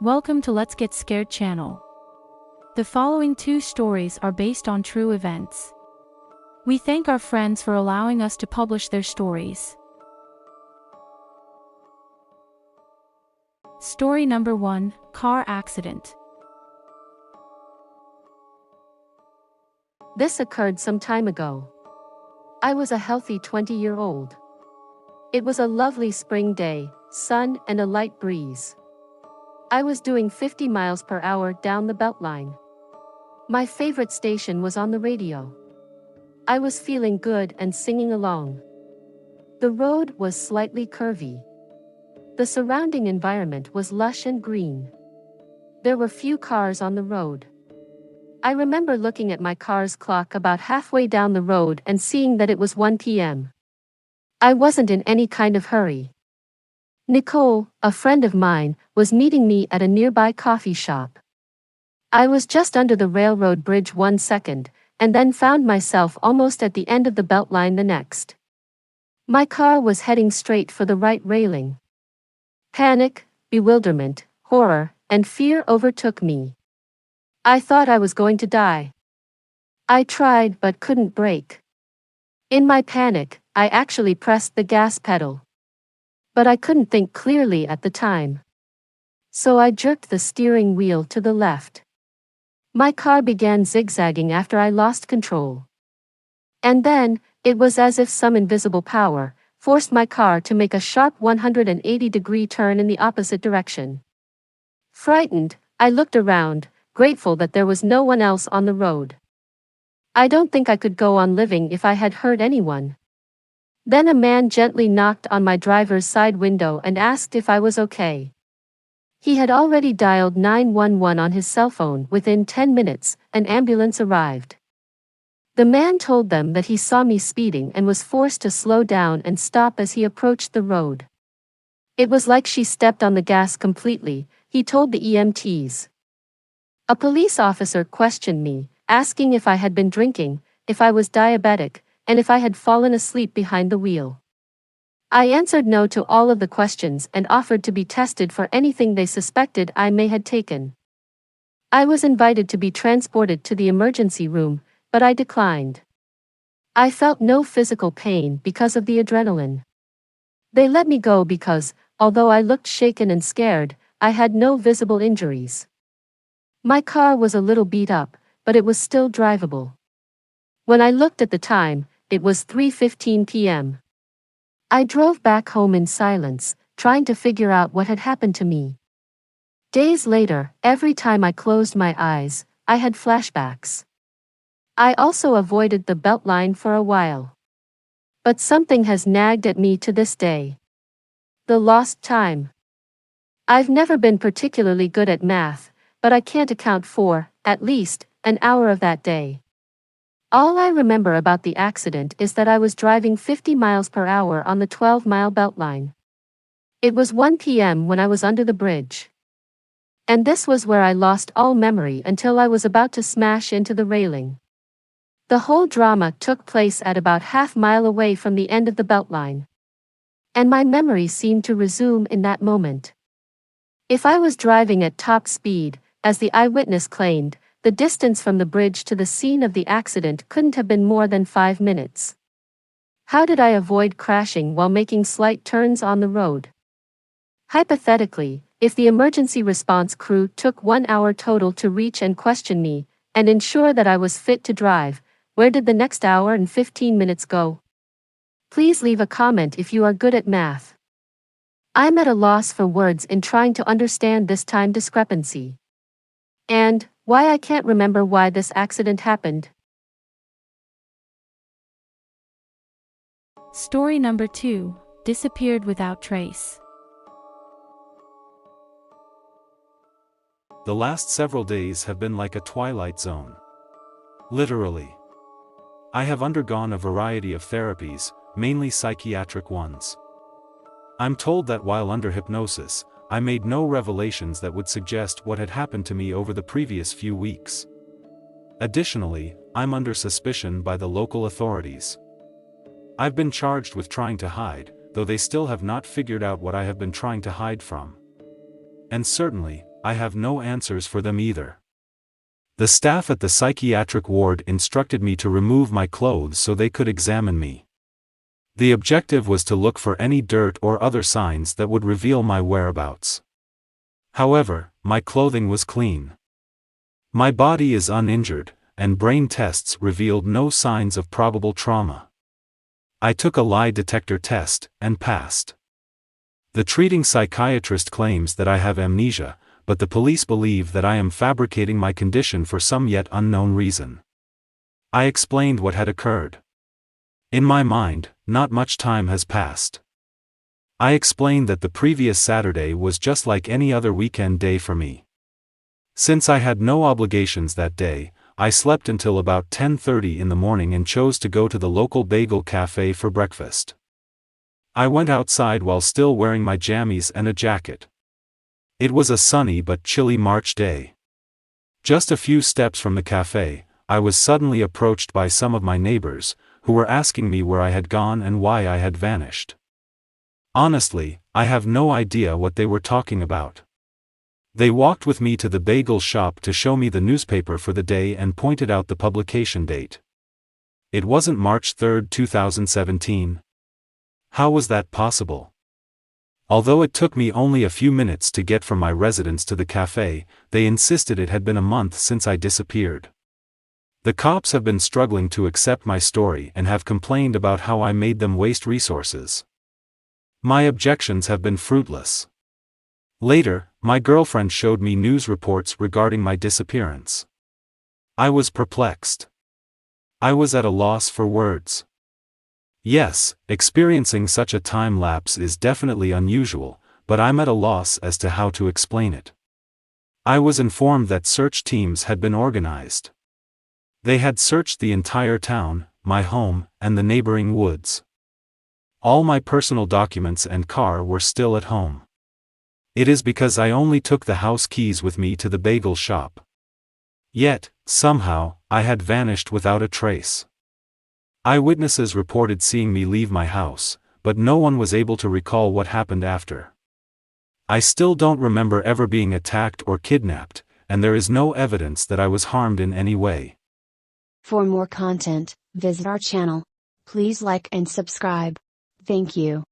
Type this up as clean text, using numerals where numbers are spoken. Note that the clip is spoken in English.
Welcome to Let's Get Scared channel. The following two stories are based on true events. We thank our friends for allowing us to publish their stories. Story number 1, Car Accident. This occurred some time ago. I was a healthy 20-year-old. It was a lovely spring day, sun and a light breeze. I was doing 50 miles per hour down the Beltline. My favorite station was on the radio. I was feeling good and singing along. The road was slightly curvy. The surrounding environment was lush and green. There were few cars on the road. I remember looking at my car's clock about halfway down the road and seeing that it was 1 p.m. I wasn't in any kind of hurry. Nicole, a friend of mine, was meeting me at a nearby coffee shop. I was just under the railroad bridge 1 second, and then found myself almost at the end of the Beltline the next. My car was heading straight for the right railing. Panic, bewilderment, horror, and fear overtook me. I thought I was going to die. I tried but couldn't brake. In my panic, I actually pressed the gas pedal. But I couldn't think clearly at the time. So I jerked the steering wheel to the left. My car began zigzagging after I lost control. And then, it was as if some invisible power forced my car to make a sharp 180-degree turn in the opposite direction. Frightened, I looked around, grateful that there was no one else on the road. I don't think I could go on living if I had hurt anyone. Then a man gently knocked on my driver's side window and asked if I was okay. He had already dialed 911 on his cell phone. Within 10 minutes, an ambulance arrived. The man told them that he saw me speeding and was forced to slow down and stop as he approached the road. It was like she stepped on the gas completely, he told the EMTs. A police officer questioned me, asking if I had been drinking, if I was diabetic, and if I had fallen asleep behind the wheel. I answered no to all of the questions and offered to be tested for anything they suspected I may had taken. I was invited to be transported to the emergency room, but I declined. I felt no physical pain because of the adrenaline. They let me go because, although I looked shaken and scared, I had no visible injuries. My car was a little beat up, but it was still drivable. When I looked at the time, it was 3:15 p.m. I drove back home in silence, trying to figure out what had happened to me. Days later, every time I closed my eyes, I had flashbacks. I also avoided the Beltline for a while. But something has nagged at me to this day. The lost time. I've never been particularly good at math, but I can't account for, at least, an hour of that day. All I remember about the accident is that I was driving 50 miles per hour on the 12-mile Beltline. It was 1 p.m. when I was under the bridge. And this was where I lost all memory until I was about to smash into the railing. The whole drama took place at about half-mile away from the end of the Beltline. And my memory seemed to resume in that moment. If I was driving at top speed, as the eyewitness claimed, the distance from the bridge to the scene of the accident couldn't have been more than 5 minutes. How did I avoid crashing while making slight turns on the road? Hypothetically, if the emergency response crew took 1 hour total to reach and question me, and ensure that I was fit to drive, where did the next hour and 15 minutes go? Please leave a comment if you are good at math. I'm at a loss for words in trying to understand this time discrepancy. And why I can't remember why this accident happened. Story number 2, Disappeared without trace. The last several days have been like a twilight zone. Literally. I have undergone a variety of therapies, mainly psychiatric ones. I'm told that while under hypnosis, I made no revelations that would suggest what had happened to me over the previous few weeks. Additionally, I'm under suspicion by the local authorities. I've been charged with trying to hide, though they still have not figured out what I have been trying to hide from. And certainly, I have no answers for them either. The staff at the psychiatric ward instructed me to remove my clothes so they could examine me. The objective was to look for any dirt or other signs that would reveal my whereabouts. However, my clothing was clean. My body is uninjured, and brain tests revealed no signs of probable trauma. I took a lie detector test, and passed. The treating psychiatrist claims that I have amnesia, but the police believe that I am fabricating my condition for some yet unknown reason. I explained what had occurred. In my mind, not much time has passed. I explained that the previous Saturday was just like any other weekend day for me. Since I had no obligations that day, I slept until about 10:30 in the morning and chose to go to the local bagel cafe for breakfast. I went outside while still wearing my jammies and a jacket. It was a sunny but chilly March day. Just a few steps from the cafe, I was suddenly approached by some of my neighbors, who were asking me where I had gone and why I had vanished. Honestly, I have no idea what they were talking about. They walked with me to the bagel shop to show me the newspaper for the day and pointed out the publication date. It wasn't March 3, 2017. How was that possible? Although it took me only a few minutes to get from my residence to the cafe, they insisted it had been a month since I disappeared. The cops have been struggling to accept my story and have complained about how I made them waste resources. My objections have been fruitless. Later, my girlfriend showed me news reports regarding my disappearance. I was perplexed. I was at a loss for words. Yes, experiencing such a time lapse is definitely unusual, but I'm at a loss as to how to explain it. I was informed that search teams had been organized. They had searched the entire town, my home, and the neighboring woods. All my personal documents and car were still at home. It is because I only took the house keys with me to the bagel shop. Yet, somehow, I had vanished without a trace. Eyewitnesses reported seeing me leave my house, but no one was able to recall what happened after. I still don't remember ever being attacked or kidnapped, and there is no evidence that I was harmed in any way. For more content, visit our channel. Please like and subscribe. Thank you.